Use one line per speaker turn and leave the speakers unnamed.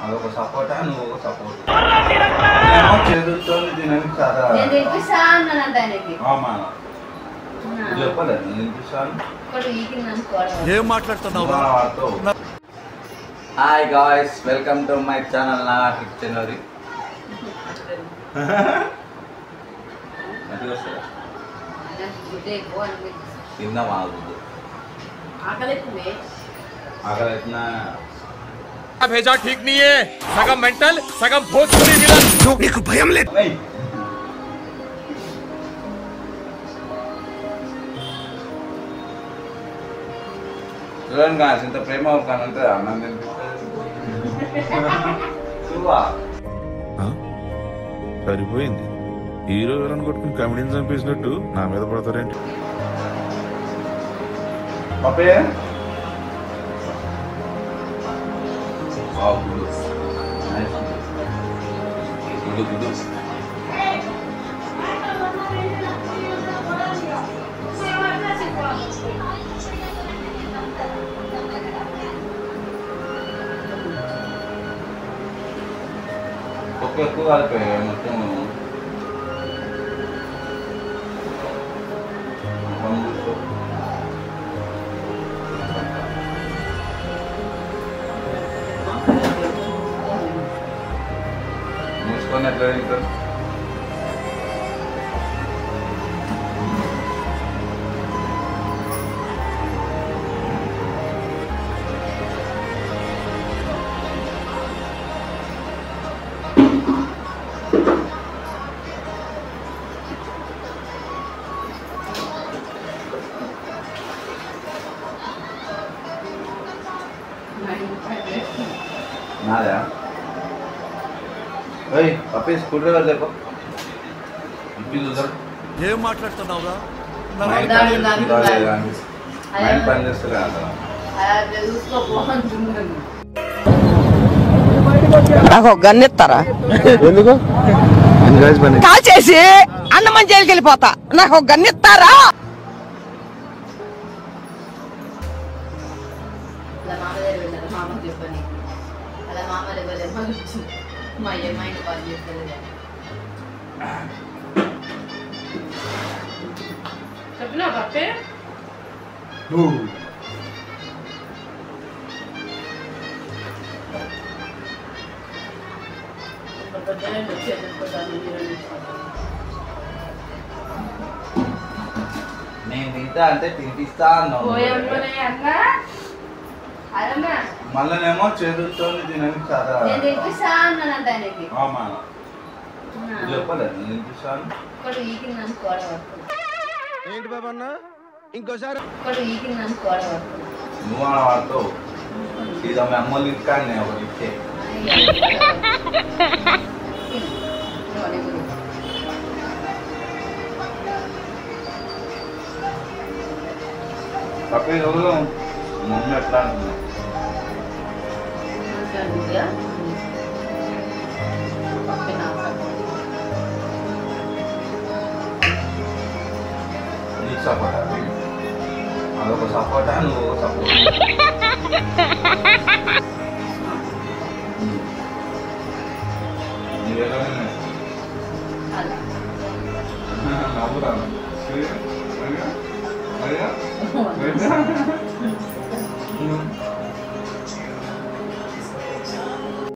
అదొక సపోర్టా నువ్వు ఒక సపోర్ట్ చేదుతో తినడానికి చాలా చెప్పలేదు తినిపిస్తాను.
ఏం మాట్లాడుతున్నావు?
Hi guys, welcome to my channel. నా కిచెన్ అది తిందాం ఆగుతుంది. ఆకలి
भेजा ठीक नहीं है, सगम मेंटल सगम भोजपुरी विलन। నీకు భయం లేదు?
చూడండి గాయస్, ఇంత ప్రేమ కానంటే అన్నం
సరిపోయింది. హీరో విలన్ కొట్టుకుని కమెడీని చంపేసినట్టు నా మీద పడతారేంటి?
పప్పే గుడ్డు ఎక్కువ కలిపోయాయి మొత్తం. మూసుకొని ఎట్లా తింటారు? నాదా? ఓయ్ పప్పే స్కూల్ డ్రైవర్ లేపో.
ఏం మాట్లాడుతున్నావురా?
పని చేస్తారు కదా.
నాకు గన్నెత్తారా?
ఎందుకు
కాల్ చేసి అన్నమని జైలుకి వెళ్ళిపోతా. నాకు గన్నెత్తారా?
చెప్పినా పప్పే
నేను తింటా అంటే తినిపిస్తా అన్నావు. మళ్ళనేమో చేదుతో తినడానికి చాలా చెప్పలేదు తినిపిస్తాను.
ఏంటి బాబన్న ఇంకోసారి
నువ్వు అలా వాడుతావు. ఇది మీ అమ్మోళ్ళు ఇస్తాను ఒకటి ఇచ్చే. పక్కన రోజులు మమ్మీ ఎట్లా అంటున్నావు? నీకు సపోర్టా? అదొక సపోర్టా నువ్వు ఒక సపోర్ట్ నువ్వేదో